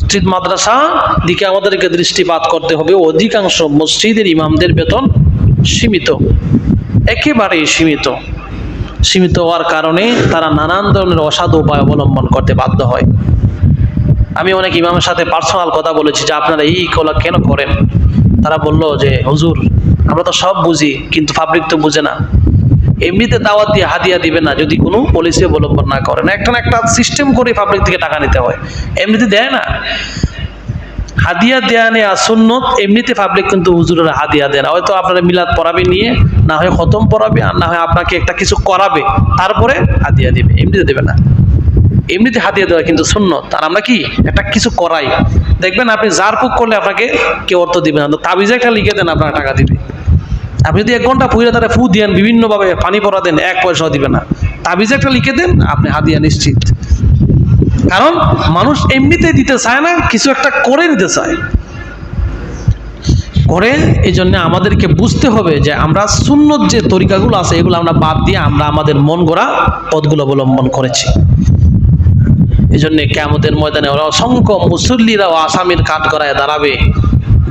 মসজিদ মাদ্রাসা দিকে আমাদেরকে দৃষ্টিপাত করতে হবে। অধিকাংশ মসজিদের ইমামদের বেতন সীমিত, একেবারেই সীমিত। সীমিত হওয়ার কারণে তারা নানান ধরনের অসাধু উপায় অবলম্বন করতে বাধ্য হয়। আমি অনেক ইমামের সাথে পার্সোনাল কথা বলেছি যে আপনারা এই কলা কেন করেন। তারা বলল যে হুজুর আমরা তো সব বুঝি, কিন্তু পাবলিক তো বুঝে না। এমনিতে দাওয়াত দিয়ে হাদিয়া দিবে না যদি কোনো পলিসি অবলম্বন না করে। না, একটা সিস্টেম করে পাবলিক থেকে টাকা নিতে হয়, এমনিতে দেয় না। হাদিয়া দেয়া নেয়া সুন্নত, এমনিতে পাবলিক কিন্তু হুজুরের হাদিয়া দেয় না। হয়তো আপনারা মিলাদ পড়াবে নিয়ে, না হয় খতম পড়াবে, আর না হয় আপনাকে একটা কিছু করাবে, তারপরে হাদিয়া দিবে, এমনিতে দেবে না। এমনিতে হাদিয়া দেওয়া কিন্তু সুন্নত। আর আমরা কি একটা কিছু করাই, দেখবেন আপনি যার পুক করলে আপনাকে কেউ অর্থ দিবে না, তাবিজে একটা লিখে দেন আপনার টাকা দিবে। আপনি যদি 1 ঘন্টা পুইরা তারা ফু দেন, বিভিন্নভাবে পানি পড়া দেন, 1 পয়সাও দিবে না। তাবিজে একটা লিখে দেন, আপনি হাদিয়া নিশ্চিত। কারণ মানুষ এমনিতে দিতে চায় না, কিছু একটা করে নিতে চায় করে। এই জন্য আমাদেরকে বুঝতে হবে যে আমরা সুন্নত যে তরিকাগুলো আছে এগুলো আমরা বাদ দিয়ে আমরা আমাদের মন গড়া পথগুলো অবলম্বন করেছি। এই জন্য কিয়ামতের ময়দানে ওরা অসংখ্য মুসল্লিরা ও আসামির কাঠ গড়ায় দাঁড়াবে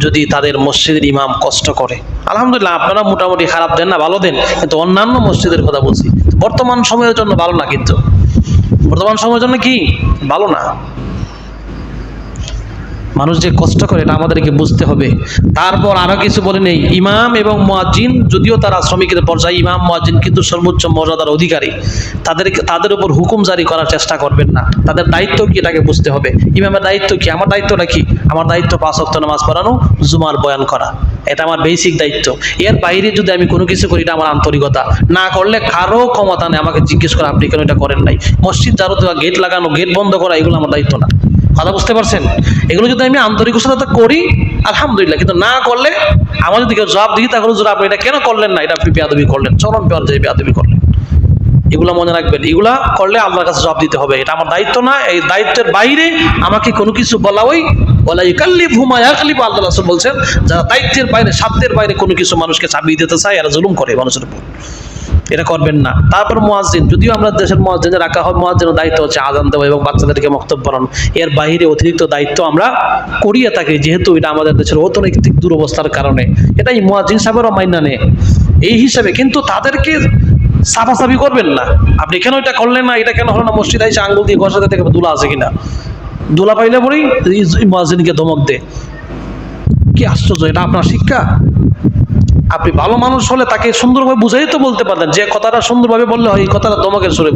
যদি তাদের মসজিদের ইমাম কষ্ট করে। আলহামদুলিল্লাহ আপনারা মোটামুটি খারাপ দেন না, ভালো দেন, কিন্তু অন্যান্য মসজিদের কথা বলছি। বর্তমান সময়ের জন্য ভালো না, কিন্তু বর্তমান সময়ের জন্য কি ভালো না। মানুষ যে কষ্ট করে এটা আমাদেরকে বুঝতে হবে। তারপর আরো কিছু বলে নেই, ইমাম এবং মুয়াজ্জিন যদিও তারা শ্রমিকের পর্যায়ে, ইমাম মুয়াজ্জিন কিন্তু সর্বোচ্চ মর্যাদার অধিকারী। তাদের উপর হুকুম জারি করার চেষ্টা করবেন না। তাদের দায়িত্ব কি এটাকে বুঝতে হবে। ইমামের দায়িত্ব কি, আমার দায়িত্বটা কি? আমার দায়িত্ব 5 ওয়াক্ত নামাজ পড়ানো, জুমার বয়ান করা, এটা আমার বেসিক দায়িত্ব। এর বাইরে যদি আমি কোনো কিছু করি, এটা আমার আন্তরিকতা। না করলে কারো ক্ষমতা নেই আমাকে জিজ্ঞেস করে আপনি কেন এটা করেন নাই। মসজিদ জারু দেওয়া, গেট লাগানো, গেট বন্ধ করা, এগুলো আমার দায়িত্ব না। কথা বুঝতে পারছেন? এগুলো যদি আমি আন্তরিকতা করি আলহামদুলিল্লাহ, কিন্তু না করলে আমার যদি কেউ জবাব দিই, তাহলে আপনি এটা কেন করলেন না, এটা আপনি বেয়াদবি করলেন, চরম পর্যায়ে বেয়াদবি করলেন। এগুলো মনে রাখবেন, এগুলা করলে আল্লাহর কাছে জবাব দিতে হবে। এটা আমার দায়িত্ব না। এই দায়িত্বের বাইরে আমাকে কোনো কিছু বলা, ওই ওয়ালা ইউকাল্লিফু মা ইয়াকলিফু, আল্লাহ রাসূল বলছেন যারা দায়িত্বের বাইরে, সাধ্যের বাইরে কোনো কিছু মানুষকে চাপিয়ে দিতে চায়, এরা জুলুম করে মানুষের উপর। এটা করবেন না। তারপর মুয়াজ্জিন, যদিও আমরা দেশের মুয়াজ্জিনে রাখা হয়, মুয়াজ্জিনের দায়িত্ব হচ্ছে আযান দেওয়া এবং বাচ্চাদেরকে মক্তব পড়ানো। এর বাইরে অতিরিক্ত দায়িত্ব আমরা করিয়ে থাকি, যেহেতু এটা আমাদের দেশের অর্থনৈতিক দুরবস্থার কারণে। এটাই মুয়াজ্জিন সাহেবেরও মাইনা নেয় এই হিসাবে। কিন্তু তাদেরকে সাফাসাফি করবেন না, আপনি কেন এটা করলেন না, এটা কেন হলো না। মসজিদ আইসা আঙ্গুল দিয়ে ঘষাতে থেকে দুলা আছে কিনা, দুলা পাইলে পরেই মুয়াজ্জিনকে ধমক দে। কি আশ্চর্য, এটা আপনার শিক্ষা? আপনি ভালো মানুষ হলে তাকে সুন্দরভাবে বুঝাই তো বলতে পারতেন। যে কথাটা সুন্দরভাবে বললে হয়, এই কথাটা ধমকের সুরে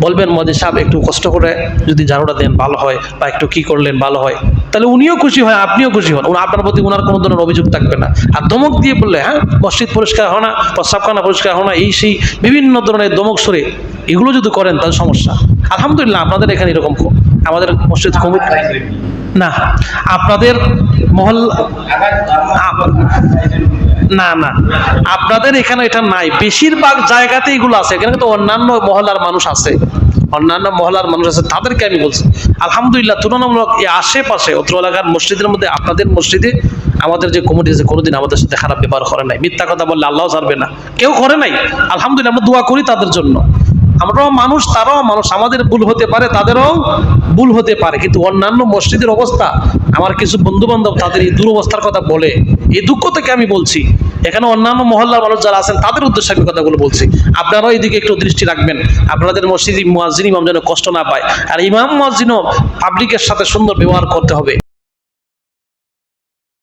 বলবেন মুয়াজ্জিন সাহেব একটু কষ্ট করে যদি ঝাড়ুটা দেন ভালো হয়, বা একটু কি করলেন ভালো হয়, তাহলে উনিও খুশি হয়, আপনিও খুশি হন। আপনার প্রতি ওনার কোনো ধরনের অভিযোগ থাকবে না। আর ধমক দিয়ে বললে, হ্যাঁ মসজিদ পরিষ্কার হয় না, প্রস্রাবখানা পরিষ্কার হয় না, এই সেই বিভিন্ন ধরনের ধমক সুরে এগুলো যদি করেন তাহলে সমস্যা। আলহামদুলিল্লাহ আপনাদের এখানে এরকম, আমাদের মসজিদ কমিটি না, আপনাদের মহল্লা না না, আপনাদের এখানে এটা নাই। বেশিরভাগ জায়গাতে এগুলো আছে। এখানে তো অন্যান্য মহল্লার মানুষ আছে, তাদেরকে আমি বলছি আলহামদুলিল্লাহ তুলনামূলক এই আশেপাশে অত্র এলাকার মসজিদের মধ্যে, আপনাদের মসজিদে আমাদের যে কমিটি আছে কোনোদিন আমাদের সাথে খারাপ ব্যবহার করে নাই। মিথ্যা কথা বললে আল্লাহ ছাড়বে না, কেউ করে নাই। আলহামদুলিল্লাহ আমরা দোয়া করি তাদের জন্য। আমরাও মানুষ, তারাও মানুষ, আমাদের ভুল হতে পারে, তাদেরও ভুল হতে পারে। কিন্তু অন্যান্য মসজিদের অবস্থা, আমার কিছু বন্ধু বান্ধব তাদের এই দুরবস্থার কথা বলে, এই দুঃখ থেকে আমি বলছি। এখানে অন্যান্য মহল্লার মানুষ যারা আছেন তাদের উদ্দেশ্যে আমি কথাগুলো বলছি। আপনারাও এইদিকে একটু দৃষ্টি রাখবেন, আপনাদের মসজিদ মুয়াজ্জিন ইমাম যেন কষ্ট না পায়। আর ইমাম মুয়াজ্জিনও পাবলিকের সাথে সুন্দর ব্যবহার করতে হবে।